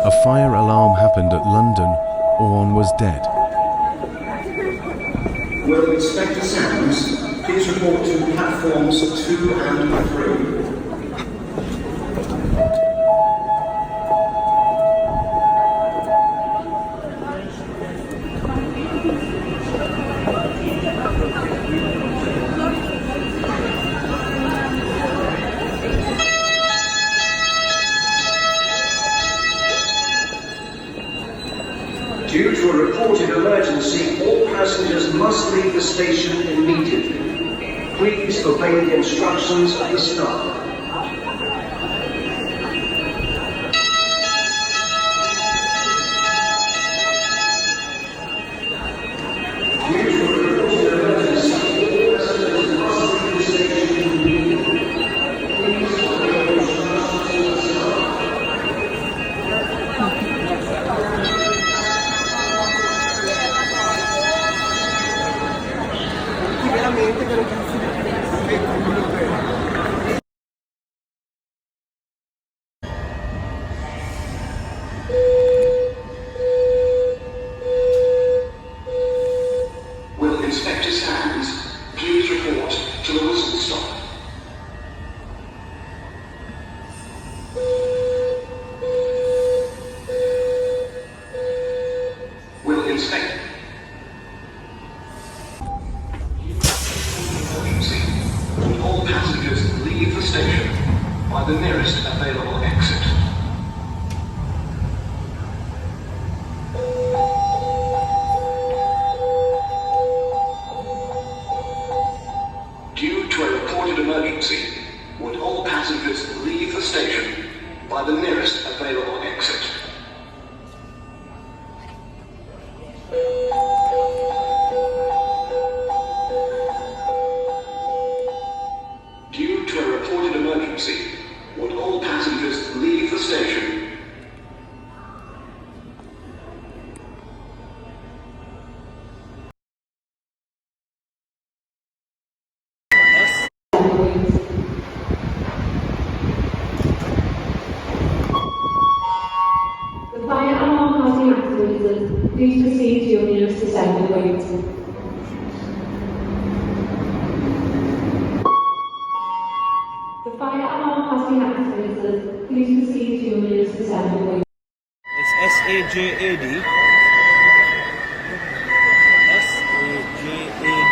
A fire alarm happened at London. Orne was dead. Will Inspector Sands please report to platforms 2 and 3? Due to a reported emergency, all passengers must leave the station immediately. Please obey the instructions of the staff. Will Inspector Sands please report to the whistle stop? Will Inspector Would all passengers leave the station by the nearest available exit? Due to a reported emergency, would all passengers leave the station by the nearest available exit? Due to a reported emergency, would all passengers leave the station? The fire alarm causing accidents, please proceed to your nearest assembly point. The fire alarm causing accidents, please proceed to your nearest assembly point. It's SAJAD. SAJAD.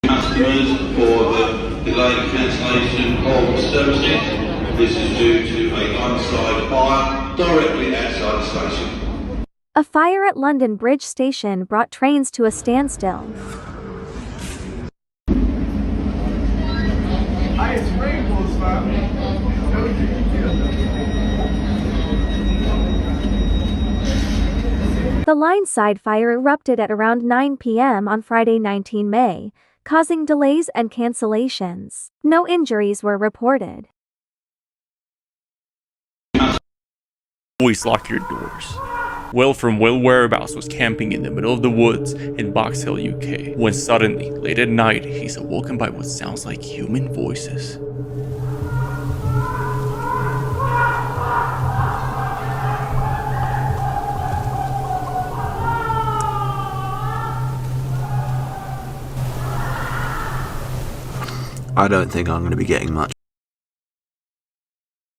Customers for the delayed cancellation of services. This is due to a onside fire directly outside the station. A fire at London Bridge Station brought trains to a standstill. The line-side fire erupted at around 9 p.m. on Friday 19 May, causing delays and cancellations. No injuries were reported. Always lock your doors. Will from Will Whereabouts was camping in the middle of the woods in Box Hill, UK, when suddenly, late at night, he's awoken by what sounds like human voices. I don't think I'm going to be getting much